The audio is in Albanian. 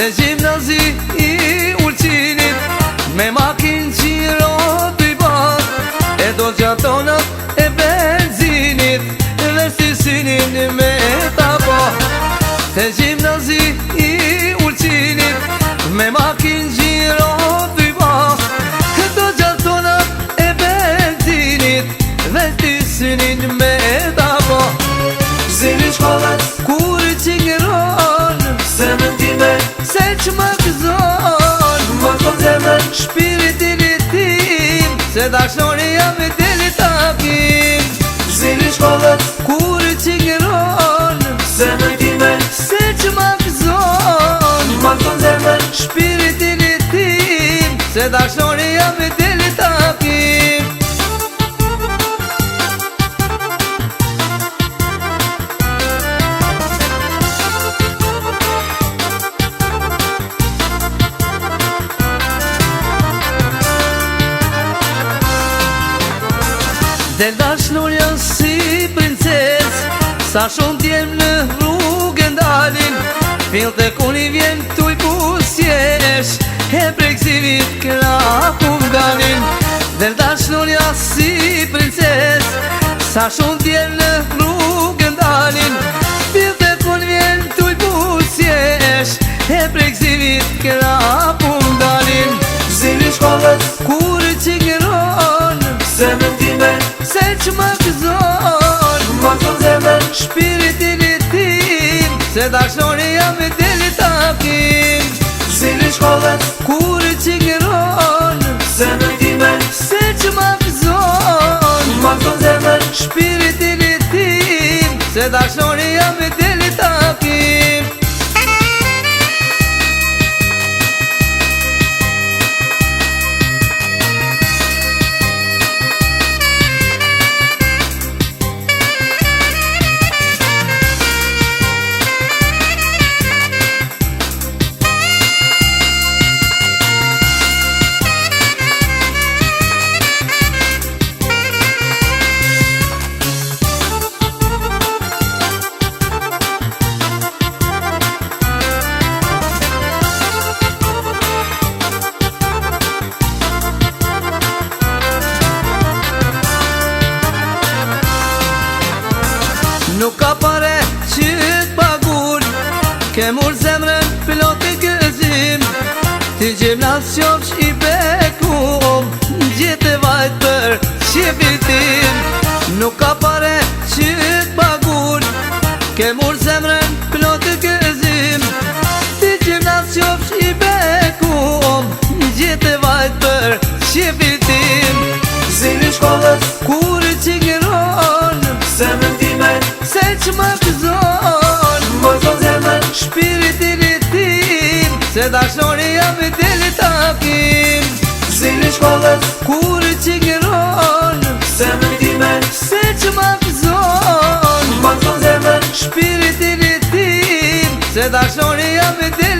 Te gjimnazi i Ulqinit, me makin qiro t'i bat, e do gjatonat e benzinit, dhe stisinin me ta ba. Te gjimnazi i Ulqinit, me makin qiro t'i bat, e do gjatonat e benzinit, dhe stisinin me ta ba. Zili shkollet Kur që ngëron, se mëndime se që më këzon, më të zemën shpiritin e tim, se dashoria me deli takim. Zili shkollet Kur që ngëron, se mëndime se që më këzon, më të zemën shpiritin e tim, se dashoria me deli takim. Del dashnurja si princes, sa shumë t'jem në rrugën dalin, fill të kuni vjen t'uj pusjesh, e prekzimit këra kum dalin. Del dashnurja si princes, sa shumë t'jem në rrugën dalin, fill të kuni vjen t'uj pusjesh, e prekzimit këra kum dalin. Zili shkollet Kur që ngëron, se mëndime se që më këzon, më të zemën shpiritin e tim, se dashoria me deli takim. Zili shkollet Kur që ngëron, se mëndime se që më këzon, më të zemën shpiritin e tim, se dashoria me deli takim. Nuk ka pare që t'pagun, ke mur zemrën pilot i gëzim, ti gjimnas qofsh i bekum, gjithë e vajt për qefitim. Nuk ka pare që t'pagun, ke mur zemrën pilot i gëzim, ti gjimnas qofsh i bekum, gjithë e vajt për qefitim. Zili shkollet Kur që ngëron, se mëndime se që më këzon, më të zemën shpiritin e tim, se dashoria me deli takim. Zili shkollet Kur që ngëron, se mëndime se që më këzon, më të zemën shpiritin e tim, se dashoria me deli takim.